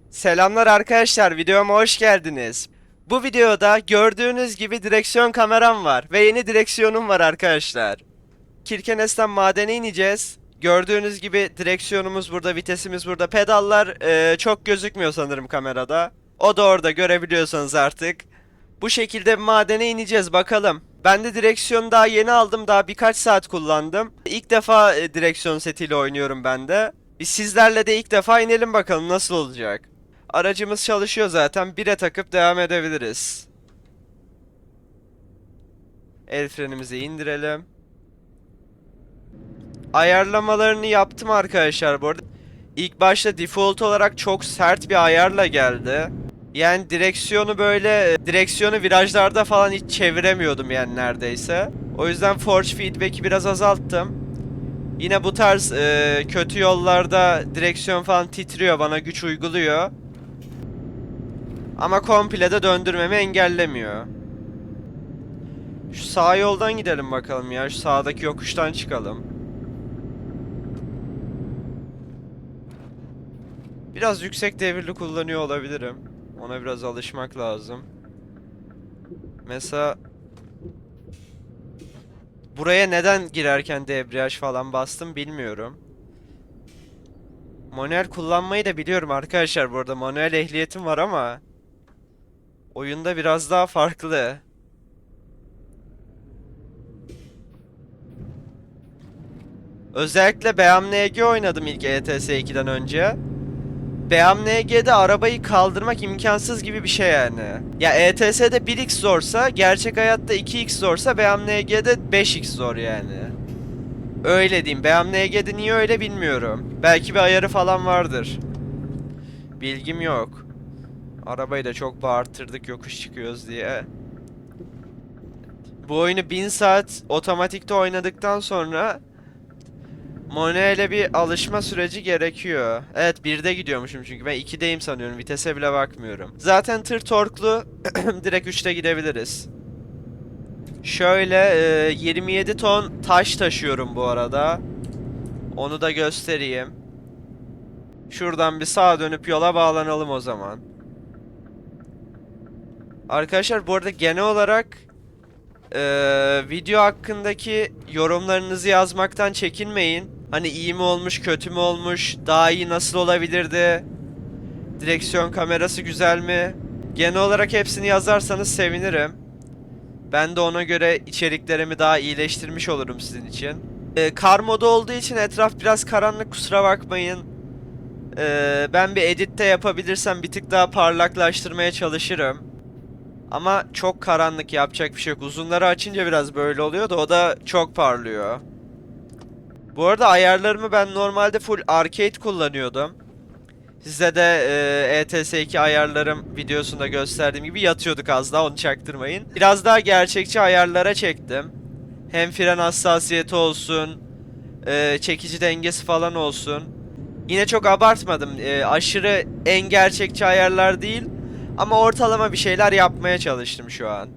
Selamlar arkadaşlar, videoma hoş geldiniz. Bu videoda gördüğünüz gibi direksiyon kameram var ve yeni direksiyonum var arkadaşlar. Kirkenes'ten madene ineceğiz. Gördüğünüz gibi direksiyonumuz burada, vitesimiz burada. Pedallar çok gözükmüyor sanırım kamerada. O da orada, görebiliyorsanız artık. Bu şekilde madene ineceğiz bakalım. Ben de direksiyonu daha yeni aldım, daha birkaç saat kullandım. İlk defa direksiyon setiyle oynuyorum ben de. Biz sizlerle de ilk defa inelim bakalım nasıl olacak. Aracımız çalışıyor zaten. 1'e takıp devam edebiliriz. El frenimizi indirelim. Ayarlamalarını yaptım arkadaşlar bu arada. İlk başta default olarak çok sert bir ayarla geldi. Yani direksiyonu virajlarda falan hiç çeviremiyordum yani neredeyse. O yüzden force feedback'i biraz azalttım. Yine bu tarz kötü yollarda direksiyon falan titriyor, bana güç uyguluyor. Ama komple de döndürmemi engellemiyor. Şu sağ yoldan gidelim bakalım ya. Şu sağdaki yokuştan çıkalım. Biraz yüksek devirli kullanıyor olabilirim. Ona biraz alışmak lazım. Mesela buraya neden girerken debriyaj falan bastım bilmiyorum. Manuel kullanmayı da biliyorum arkadaşlar bu arada. Manuel ehliyetim var ama oyunda biraz daha farklı. Özellikle BMWG oynadım ilk ETS 2'den önce. BMWG'de arabayı kaldırmak imkansız gibi bir şey yani. Ya ETS'de 1x zorsa, gerçek hayatta 2x zorsa BMWG'de 5x zor yani. Öyle diyeyim. BMWG'de niye öyle bilmiyorum. Belki bir ayarı falan vardır. Bilgim yok. Arabayı da çok bağırttırdık yokuş çıkıyoruz diye. Bu oyunu 1000 saat otomatikte oynadıktan sonra manuele bir alışma süreci gerekiyor. Evet, 1'de gidiyormuşum çünkü ben 2'deyim sanıyorum. Vitese bile bakmıyorum. Zaten tır torklu, direkt 3'te gidebiliriz. Şöyle 27 ton taş taşıyorum bu arada. Onu da göstereyim. Şuradan bir sağa dönüp yola bağlanalım o zaman. Arkadaşlar bu arada genel olarak video hakkındaki yorumlarınızı yazmaktan çekinmeyin. Hani iyi mi olmuş, kötü mü olmuş, daha iyi nasıl olabilirdi, direksiyon kamerası güzel mi? Genel olarak hepsini yazarsanız sevinirim. Ben de ona göre içeriklerimi daha iyileştirmiş olurum sizin için. Kar modu olduğu için etraf biraz karanlık, kusura bakmayın. Ben bir editte yapabilirsem bir tık daha parlaklaştırmaya çalışırım. Ama çok karanlık, yapacak bir şey yok. Uzunları açınca biraz böyle oluyor da o da çok parlıyor. Bu arada ayarlarımı ben normalde full arcade kullanıyordum. Size de ETS2 ayarlarım videosunda gösterdiğim gibi yatıyorduk, az daha, onu çaktırmayın. Biraz daha gerçekçi ayarlara çektim. Hem fren hassasiyeti olsun, çekici dengesi falan olsun. Yine çok abartmadım. Aşırı en gerçekçi ayarlar değil. Ama ortalama bir şeyler yapmaya çalıştım şu an.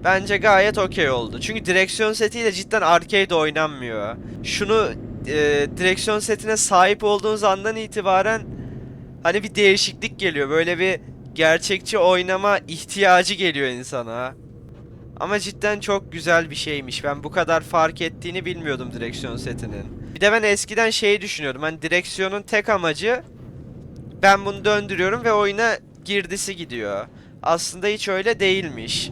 Bence gayet okey oldu. Çünkü direksiyon setiyle cidden arcade oynanmıyor. Şunu direksiyon setine sahip olduğunuz andan itibaren hani bir değişiklik geliyor. Böyle bir gerçekçi oynama ihtiyacı geliyor insana. Ama cidden çok güzel bir şeymiş. Ben bu kadar fark ettiğini bilmiyordum direksiyon setinin. Bir de ben eskiden şeyi düşünüyordum. Hani direksiyonun tek amacı, ben bunu döndürüyorum ve oyuna girdisi gidiyor. Aslında hiç öyle değilmiş.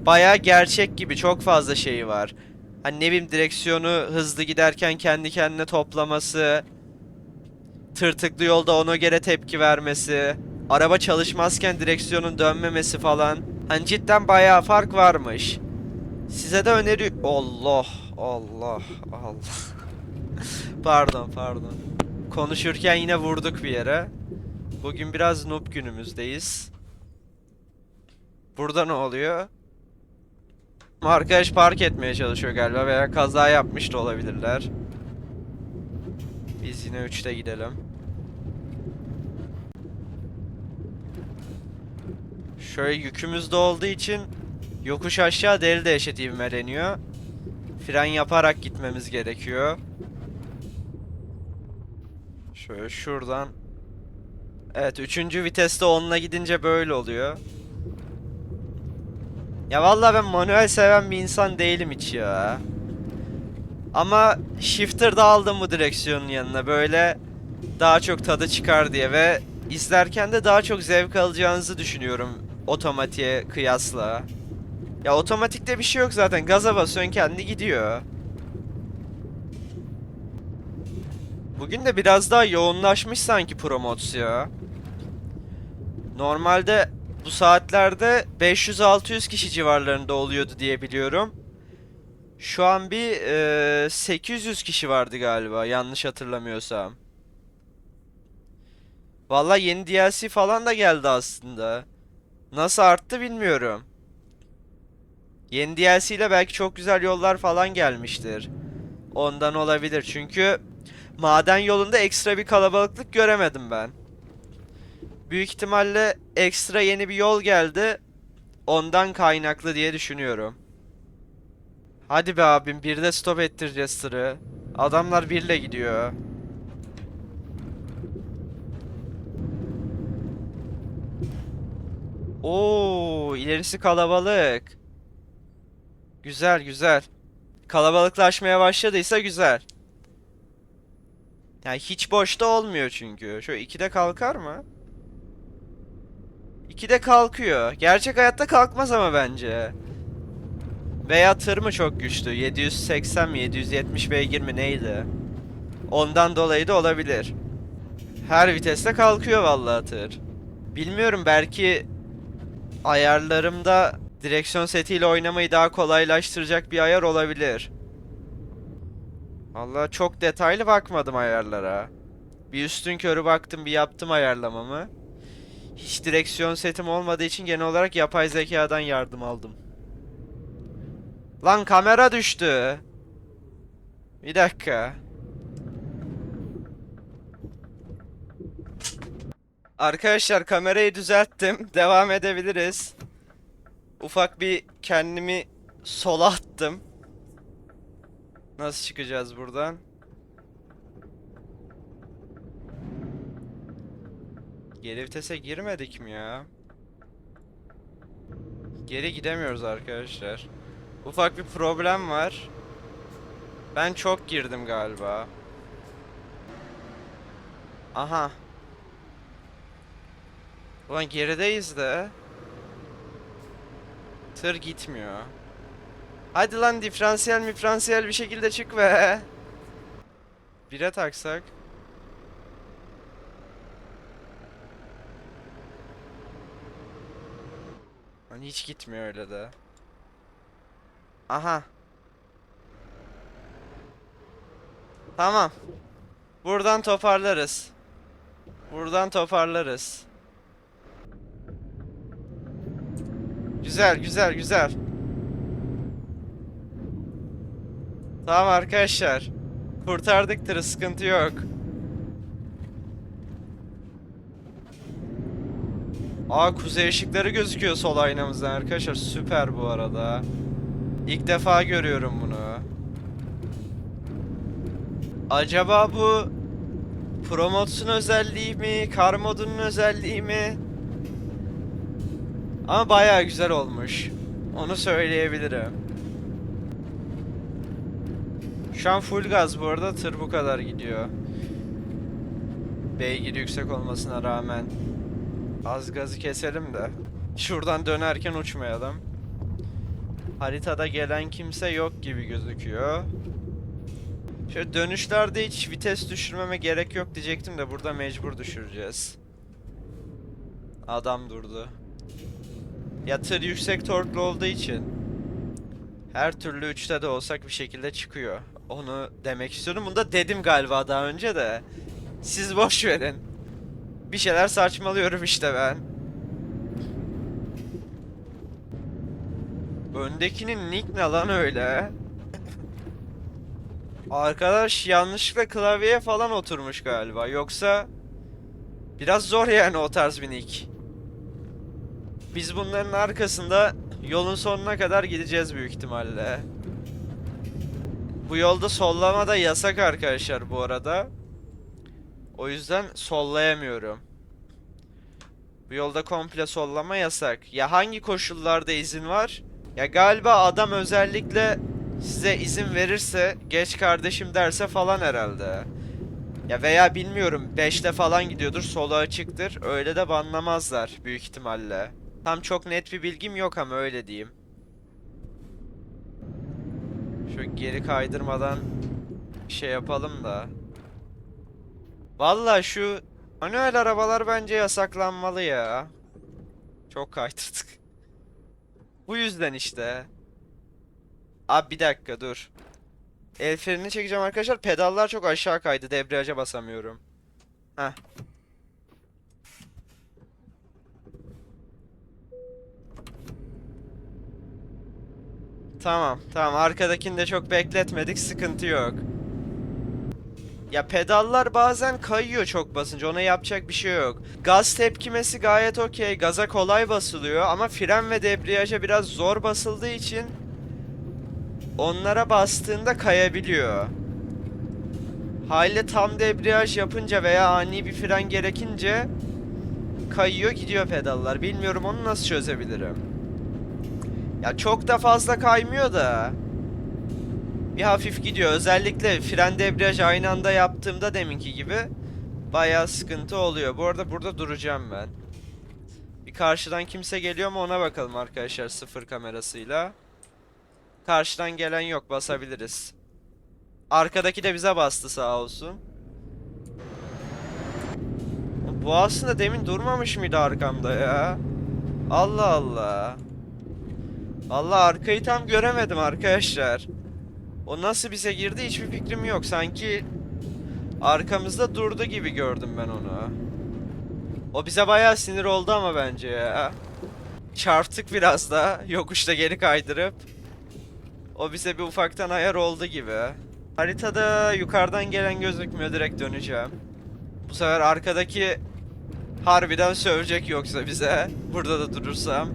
Bayağı gerçek gibi, çok fazla şeyi var. Hani ne bileyim, direksiyonu hızlı giderken kendi kendine toplaması, tırtıklı yolda ona göre tepki vermesi, araba çalışmazken direksiyonun dönmemesi falan. Hani cidden bayağı fark varmış. Size de öneri... Allah, Allah, Allah. Pardon. Konuşurken yine vurduk bir yere. Bugün biraz noob günümüzdeyiz. Burada ne oluyor? Arkadaş park etmeye çalışıyor galiba veya kaza yapmış da olabilirler. Biz yine 3'te gidelim. Şöyle yükümüz de olduğu için yokuş aşağı deli dehşet ivmeleniyor. Fren yaparak gitmemiz gerekiyor. Şöyle şuradan Evet, üçüncü viteste 10'la gidince böyle oluyor. Ya vallahi ben manuel seven bir insan değilim hiç ya. Ama shifter'da aldım bu direksiyonun yanına böyle daha çok tadı çıkar diye ve izlerken de daha çok zevk alacağınızı düşünüyorum otomatiğe kıyasla. Ya otomatikte bir şey yok zaten. Gaza basıyorsun kendi gidiyor. Bugün de biraz daha yoğunlaşmış sanki Promods ya. Normalde bu saatlerde 500-600 kişi civarlarında oluyordu diye biliyorum. Şu an bir 800 kişi vardı galiba yanlış hatırlamıyorsam. Valla yeni DLC falan da geldi aslında. Nasıl arttı bilmiyorum. Yeni DLC ile belki çok güzel yollar falan gelmiştir. Ondan olabilir çünkü maden yolunda ekstra bir kalabalıklık göremedim ben. Büyük ihtimalle ekstra yeni bir yol geldi. Ondan kaynaklı diye düşünüyorum. Hadi be abim, bir de stop ettireceğiz tırı. Adamlar birle gidiyor. Oo, ilerisi kalabalık. Güzel güzel. Kalabalıklaşmaya başladıysa güzel. Yani hiç boşta olmuyor çünkü. Şöyle 2'de kalkar mı? 2'de kalkıyor. Gerçek hayatta kalkmaz ama bence. Veya tır mı çok güçlü? 780 mi 770 beygir mi neydi? Ondan dolayı da olabilir. Her viteste kalkıyor vallahi tır. Bilmiyorum, belki ayarlarımda direksiyon setiyle oynamayı daha kolaylaştıracak bir ayar olabilir. Vallahi çok detaylı bakmadım ayarlara. Bir üstünkörü baktım, bir yaptım ayarlamamı. Hiç direksiyon setim olmadığı için genel olarak yapay zekadan yardım aldım. Lan kamera düştü. Bir dakika. Arkadaşlar kamerayı düzelttim. Devam edebiliriz. Ufak bir kendimi sola attım. Nasıl çıkacağız buradan? Geri vitese girmedik mi ya? Geri gidemiyoruz arkadaşlar. Ufak bir problem var. Ben çok girdim galiba. Aha. Ulan gerideyiz de. Tır gitmiyor. Hadi lan, diferansiyel bir şekilde çık be. Bire taksak. Lan hiç gitmiyor öyle de. Aha. Tamam. Buradan toparlarız. Buradan toparlarız. Güzel güzel güzel. Tamam arkadaşlar. Kurtardık tırı, sıkıntı yok. Aa, kuzey ışıkları gözüküyor sol aynamızdan arkadaşlar. Süper bu arada. İlk defa görüyorum bunu. Acaba bu Pro Mods'un özelliği mi? Kar modunun özelliği mi? Ama bayağı güzel olmuş. Onu söyleyebilirim. Şu an full gaz bu arada, tır bu kadar gidiyor. Beygir yüksek olmasına rağmen. Az gazı keselim de. Şuradan dönerken uçmayalım. Haritada gelen kimse yok gibi gözüküyor. Şöyle dönüşlerde hiç vites düşürmeme gerek yok diyecektim de burada mecbur düşüreceğiz. Adam durdu. Ya tır yüksek torklu olduğu için her türlü 3'te de olsak bir şekilde çıkıyor. Onu demek istiyorum. Bunu da dedim galiba daha önce de. Siz boş verin. Bir şeyler saçmalıyorum işte ben. Öndekinin nick ne lan öyle? Arkadaş yanlışlıkla klavyeye falan oturmuş galiba. Yoksa biraz zor yani o tarz bir nick. Biz bunların arkasında yolun sonuna kadar gideceğiz büyük ihtimalle. Bu yolda sollama da yasak arkadaşlar bu arada. O yüzden sollayamıyorum. Bu yolda komple sollama yasak. Ya hangi koşullarda izin var? Ya galiba adam özellikle size izin verirse, geç kardeşim derse falan herhalde. Ya veya bilmiyorum 5'te falan gidiyordur, solu açıktır. Öyle de banlamazlar büyük ihtimalle. Tam çok net bir bilgim yok ama öyle diyeyim. Şu geri kaydırmadan şey yapalım da. Valla şu manuel arabalar bence yasaklanmalı ya. Çok kaydırdık. Bu yüzden işte. Abi bir dakika dur. El frenini çekeceğim arkadaşlar. Pedallar çok aşağı kaydı. Debriyaja basamıyorum. Heh. Tamam. Tamam. Arkadakini de çok bekletmedik. Sıkıntı yok. Ya pedallar bazen kayıyor çok basınca. Ona yapacak bir şey yok. Gaz tepkimesi gayet okey. Gaza kolay basılıyor ama fren ve debriyaja biraz zor basıldığı için onlara bastığında kayabiliyor. Haliyle tam debriyaj yapınca veya ani bir fren gerekince kayıyor gidiyor pedallar. Bilmiyorum onu nasıl çözebilirim. Ya çok da fazla kaymıyor da bir hafif gidiyor. Özellikle fren debriyaj aynı anda yaptığımda deminki gibi bayağı sıkıntı oluyor. Bu arada burada duracağım ben. Bir karşıdan kimse geliyor mu ona bakalım arkadaşlar sıfır kamerasıyla. Karşıdan gelen yok, basabiliriz. Arkadaki de bize bastı sağ olsun. Bu aslında demin durmamış mıydı arkamda ya? Allah Allah. Allah arkayı tam göremedim arkadaşlar. O nasıl bize girdi hiçbir fikrim yok. Sanki arkamızda durdu gibi gördüm ben onu. O bize bayağı sinir oldu ama bence ya. Çarptık biraz da yokuşta geri kaydırıp. O bize bir ufaktan ayar oldu gibi. Haritada yukarıdan gelen gözükmüyor, direkt döneceğim. Bu sefer arkadaki harbiden sövecek yoksa bize. Burada da durursam.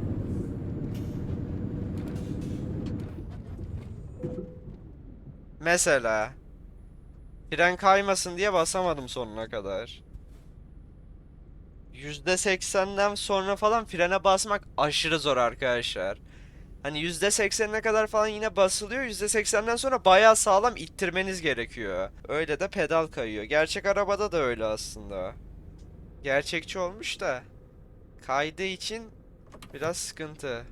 Mesela. Fren kaymasın diye basamadım sonuna kadar. %80'den sonra falan frene basmak aşırı zor arkadaşlar. Hani %80'ine kadar falan yine basılıyor. %80'den sonra bayağı sağlam ittirmeniz gerekiyor. Öyle de pedal kayıyor. Gerçek arabada da öyle aslında. Gerçekçi olmuş da kaydığı için biraz sıkıntı.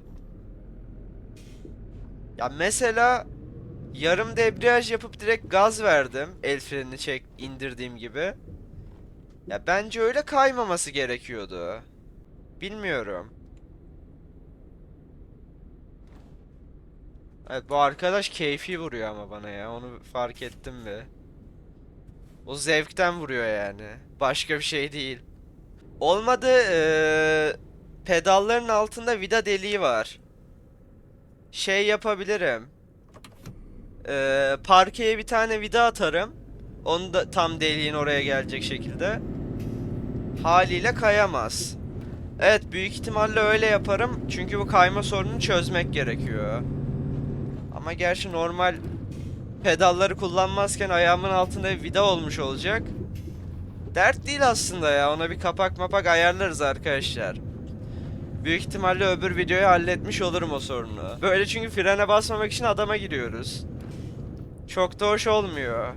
Ya mesela yarım debriyaj yapıp direkt gaz verdim. El frenini çek indirdiğim gibi. Ya bence öyle kaymaması gerekiyordu. Bilmiyorum. Evet bu arkadaş keyfi vuruyor ama bana ya. Onu fark ettim mi? O zevkten vuruyor yani. Başka bir şey değil. Olmadı pedalların altında vida deliği var. Şey yapabilirim. Parkeye bir tane vida atarım. Onu da tam deliğin oraya gelecek şekilde. Haliyle kayamaz. Evet büyük ihtimalle öyle yaparım. Çünkü bu kayma sorununu çözmek gerekiyor. Ama gerçi normal pedalları kullanmazken ayağımın altında bir vida olmuş olacak. Dert değil aslında ya. Ona bir kapak mapak ayarlarız arkadaşlar. Büyük ihtimalle öbür videoyu halletmiş olurum o sorunu. Böyle çünkü frene basmamak için adama giriyoruz. Çok da hoş olmuyor.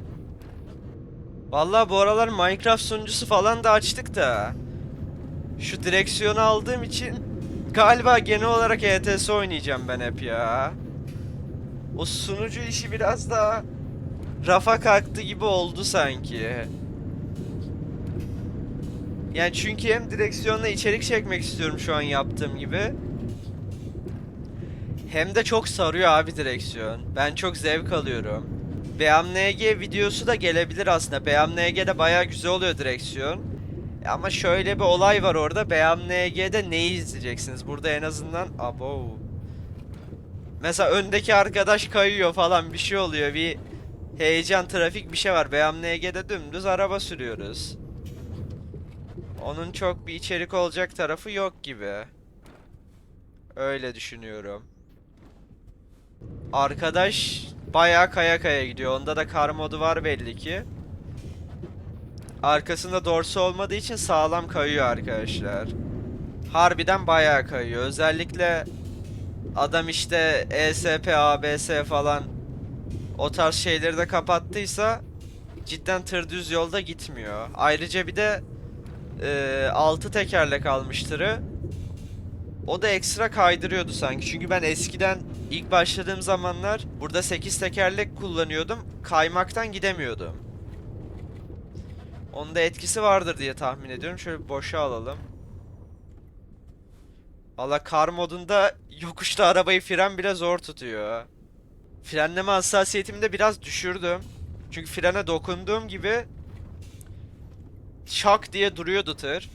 Vallahi bu aralar Minecraft sunucusu falan da açtık da. Şu direksiyonu aldığım için galiba genel olarak ETS oynayacağım ben hep ya. O sunucu işi biraz daha rafa kalktı gibi oldu sanki. Yani çünkü hem direksiyonla içerik çekmek istiyorum şu an yaptığım gibi. Hem de çok sarıyor abi direksiyon. Ben çok zevk alıyorum. BMNG videosu da gelebilir aslında. BMNG'de bayağı güzel oluyor direksiyon. Ama şöyle bir olay var orada. BMNG'de neyi izleyeceksiniz? Burada en azından... Abo. Mesela öndeki arkadaş kayıyor falan bir şey oluyor. Bir heyecan, trafik bir şey var. BMNG'de dümdüz araba sürüyoruz. Onun çok bir içerik olacak tarafı yok gibi. Öyle düşünüyorum. Arkadaş bayağı kaya kaya gidiyor. Onda da kar modu var belli ki. Arkasında dorsi olmadığı için sağlam kayıyor arkadaşlar. Harbiden bayağı kayıyor. Özellikle adam işte ESP, ABS falan o tarz şeyleri de kapattıysa cidden tır düz yolda gitmiyor. Ayrıca bir de 6 tekerlek almış tırı. O da ekstra kaydırıyordu sanki. Çünkü ben eskiden ilk başladığım zamanlar burada 8 tekerlek kullanıyordum. Kaymaktan gidemiyordum. Onun da etkisi vardır diye tahmin ediyorum. Şöyle bir boşa alalım. Valla kar modunda yokuşta arabayı fren bile zor tutuyor. Frenleme hassasiyetimi de biraz düşürdüm. Çünkü frene dokunduğum gibi şak diye duruyordu tır.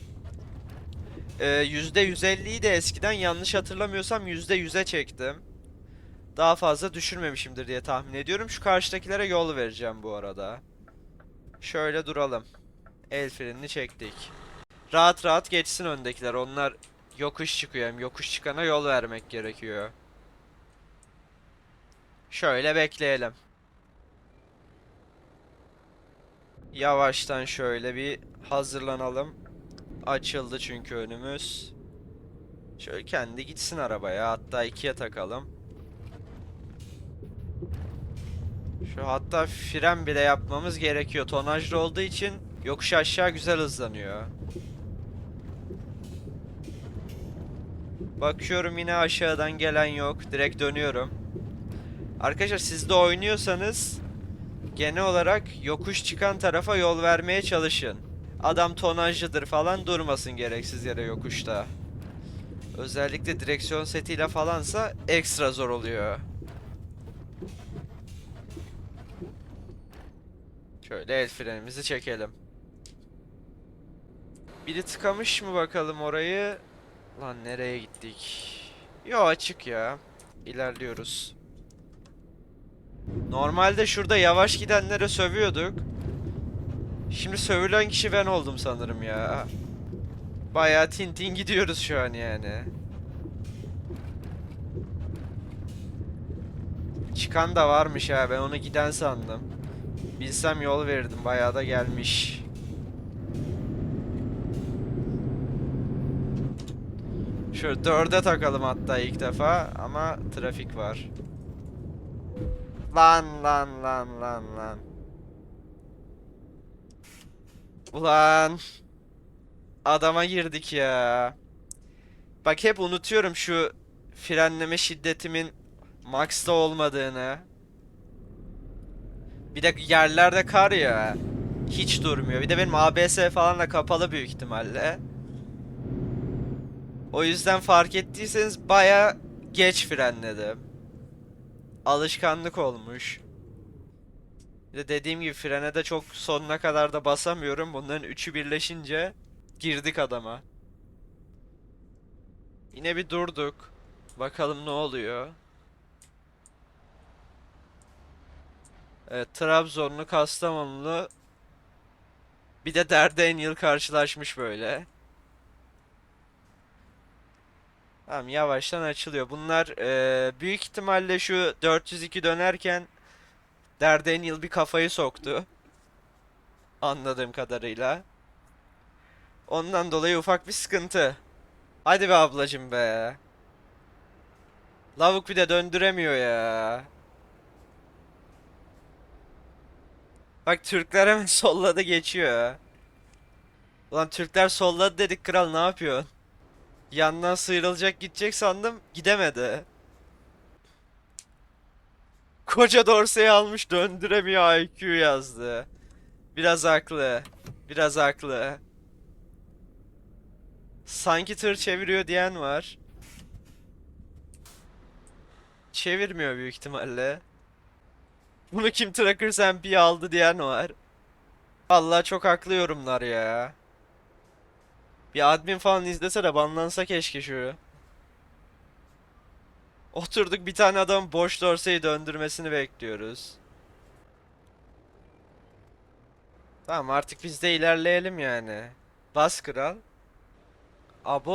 %150'yi de eskiden yanlış hatırlamıyorsam %100'e çektim. Daha fazla düşürmemişimdir diye tahmin ediyorum. Şu karşıdakilere yol vereceğim bu arada. Şöyle duralım. El frenini çektik. Rahat rahat geçsin öndekiler. Onlar yokuş çıkıyor. Hem yokuş çıkana yol vermek gerekiyor. Şöyle bekleyelim. Yavaştan şöyle bir hazırlanalım. Açıldı çünkü önümüz. Şöyle kendi gitsin arabaya. Hatta ikiye takalım. Şu hatta fren bile yapmamız gerekiyor. Tonajlı olduğu için yokuş aşağı güzel hızlanıyor. Bakıyorum yine aşağıdan gelen yok. Direkt dönüyorum. Arkadaşlar siz de oynuyorsanız genel olarak yokuş çıkan tarafa yol vermeye çalışın. Adam tonajlıdır falan durmasın gereksiz yere yokuşta. Özellikle direksiyon setiyle falansa ekstra zor oluyor. Şöyle el frenimizi çekelim. Biri tıkamış mı bakalım orayı? Lan nereye gittik? Yo açık ya. İlerliyoruz. Normalde şurada yavaş gidenlere sövüyorduk. Şimdi sövülen kişi ben oldum sanırım ya. Bayağı tintin gidiyoruz şu an yani. Çıkan da varmış ha, ben onu giden sandım. Bilsem yol verirdim, bayağı da gelmiş. Şöyle dörde takalım hatta ilk defa ama trafik var. Lan lan lan lan lan. Ulan adama girdik ya. Bak hep unutuyorum şu frenleme şiddetimin max'ta olmadığını. Bir de yerlerde kar ya. Hiç durmuyor. Bir de benim ABS falan da kapalı büyük ihtimalle. O yüzden fark ettiyseniz baya geç frenledim. Alışkanlık olmuş. Bir de dediğim gibi frene de çok sonuna kadar da basamıyorum. Bunların üçü birleşince girdik adama. Yine bir durduk. Bakalım ne oluyor. Evet, Trabzonlu, Kastamonulu bir de Derdeniel karşılaşmış böyle. Tamam yavaştan açılıyor. Bunlar büyük ihtimalle şu 402 dönerken Derdeniel bir kafayı soktu. Anladığım kadarıyla. Ondan dolayı ufak bir sıkıntı. Hadi be ablacım be. Lavuk bir de döndüremiyor ya. Bak Türkler hemen solladı geçiyor. Ulan Türkler solladı dedik, kral ne yapıyor? Yandan sıyrılacak gidecek sandım, gidemedi. Koca dorseyi almış döndüremiyor, IQ yazdı. Biraz haklı. Biraz haklı. Sanki tır çeviriyor diyen var. Çevirmiyor büyük ihtimalle. Bunu kim Trackers MP aldı diyen var. Vallahi çok haklı yorumlar ya. Bir admin falan izlese de banlansa keşke şu. Oturduk bir tane adam boş dorseyi döndürmesini bekliyoruz. Tamam artık biz de ilerleyelim yani. Bas kral. Abo,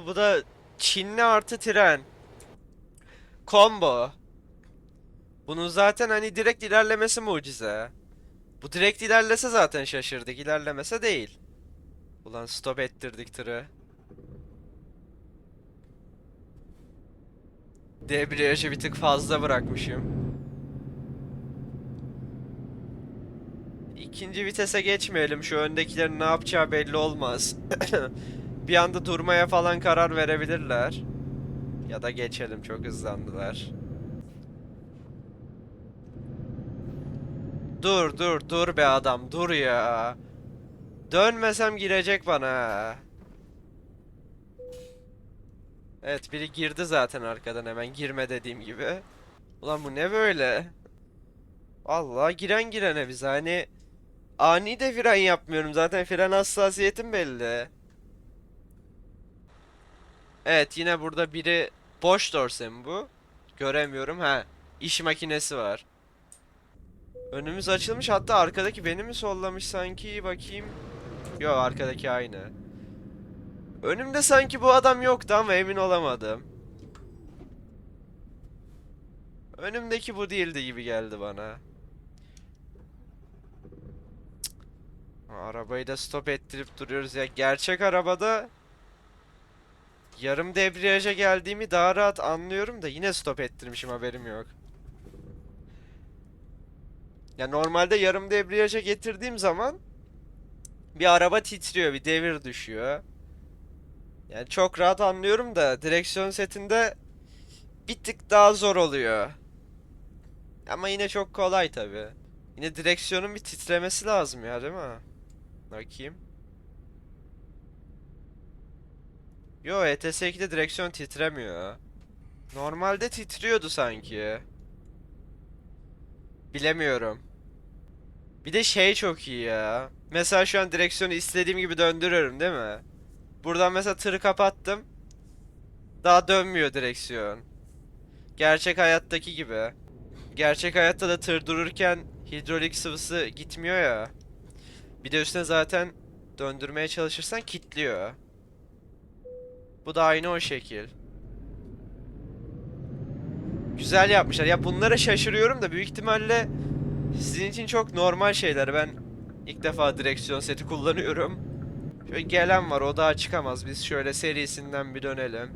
bu da Çinli artı tren. Combo. Bunun zaten hani direkt ilerlemesi mucize. Bu direkt ilerlese zaten şaşırdık. İlerlemese değil. Ulan stop ettirdik tırı. Debriyajı bir tık fazla bırakmışım. İkinci vitese geçmeyelim. Şu öndekilerin ne yapacağı belli olmaz. Bir anda durmaya falan karar verebilirler. Ya da geçelim, çok hızlandılar. Dur dur dur be adam, dur ya. Dönmesem girecek bana. Evet, biri girdi zaten arkadan, hemen girme dediğim gibi. Ulan bu ne böyle? Allah, giren girene biz hani ani de fren yapmıyorum, zaten fren hassasiyetim belli. Evet, yine burada biri boş dorse mi bu? Göremiyorum, ha. İş makinesi var. Önümüz açılmış, hatta arkadaki beni mi sollamış sanki, bakayım. Yo, arkadaki aynı. Önümde sanki bu adam yoktu ama emin olamadım. Önümdeki bu değildi gibi geldi bana. Arabayı da stop ettirip duruyoruz ya. Gerçek arabada yarım debriyaja geldiğimi daha rahat anlıyorum da yine stop ettirmişim, haberim yok. Ya normalde yarım debriyaja getirdiğim zaman bir araba titriyor, bir devir düşüyor. Yani çok rahat anlıyorum da direksiyon setinde bir tık daha zor oluyor. Ama yine çok kolay tabi. Yine direksiyonun bir titremesi lazım ya, değil mi? Bakayım. Yo, ETS2'de direksiyon titremiyor. Normalde titriyordu sanki. Bilemiyorum. Bir de şey çok iyi ya. Mesela şu an direksiyonu istediğim gibi döndürüyorum, değil mi? Buradan mesela tırı kapattım. Daha dönmüyor direksiyon. Gerçek hayattaki gibi. Gerçek hayatta da tır dururken hidrolik sıvısı gitmiyor ya. Bir de üstüne zaten döndürmeye çalışırsan kilitliyor. Bu da aynı o şekil. Güzel yapmışlar. Ya bunlara şaşırıyorum da büyük ihtimalle sizin için çok normal şeyler. Ben ilk defa direksiyon seti kullanıyorum. Şöyle gelen var, o daha çıkamaz. Biz şöyle serisinden bir dönelim.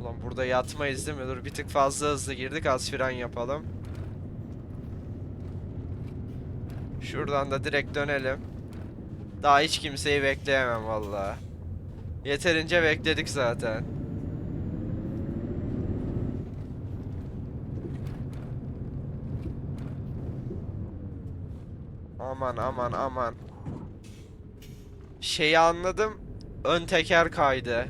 Ulan burada yatmayız değil mi? Dur, bir tık fazla hızlı girdik, az fren yapalım. Şuradan da direkt dönelim. Daha hiç kimseyi bekleyemem vallahi. Yeterince bekledik zaten. Aman aman aman. Şeyi anladım. Ön teker kaydı.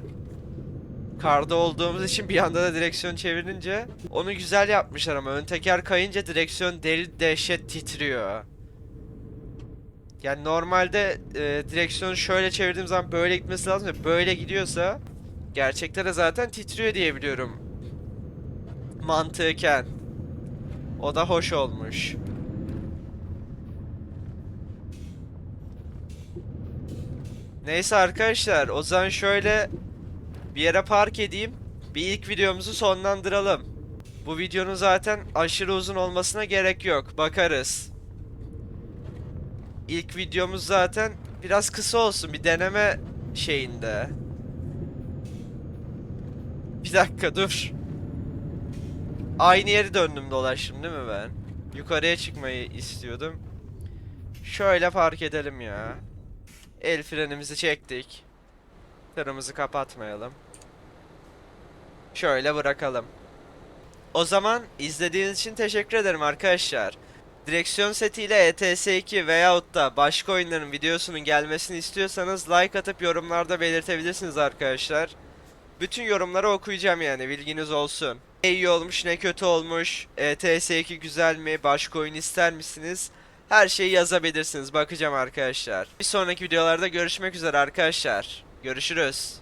Karda olduğumuz için bir anda da direksiyon çevirince onu güzel yapmışlar ama ön teker kayınca direksiyon deli dehşet titriyor. Yani normalde direksiyonu şöyle çevirdiğim zaman böyle gitmesi lazım ya, böyle gidiyorsa gerçekte de zaten titriyor diye biliyorum. Mantıken. O da hoş olmuş. Neyse arkadaşlar, o zaman şöyle bir yere park edeyim. Bir ilk videomuzu sonlandıralım. Bu videonun zaten aşırı uzun olmasına gerek yok. Bakarız. İlk videomuz zaten biraz kısa olsun. Bir deneme şeyinde. Bir dakika dur. Aynı yeri döndüm dolaştım değil mi ben? Yukarıya çıkmayı istiyordum. Şöyle park edelim ya. El frenimizi çektik. Tırımızı kapatmayalım. Şöyle bırakalım. O zaman izlediğiniz için teşekkür ederim arkadaşlar. Direksiyon setiyle ETS2 veyahut da başka oyunların videosunun gelmesini istiyorsanız like atıp yorumlarda belirtebilirsiniz arkadaşlar. Bütün yorumları okuyacağım, yani bilginiz olsun. Ne iyi olmuş ne kötü olmuş, ETS2 güzel mi, başka oyun ister misiniz? Her şeyi yazabilirsiniz, bakacağım arkadaşlar. Bir sonraki videolarda görüşmek üzere arkadaşlar. Görüşürüz.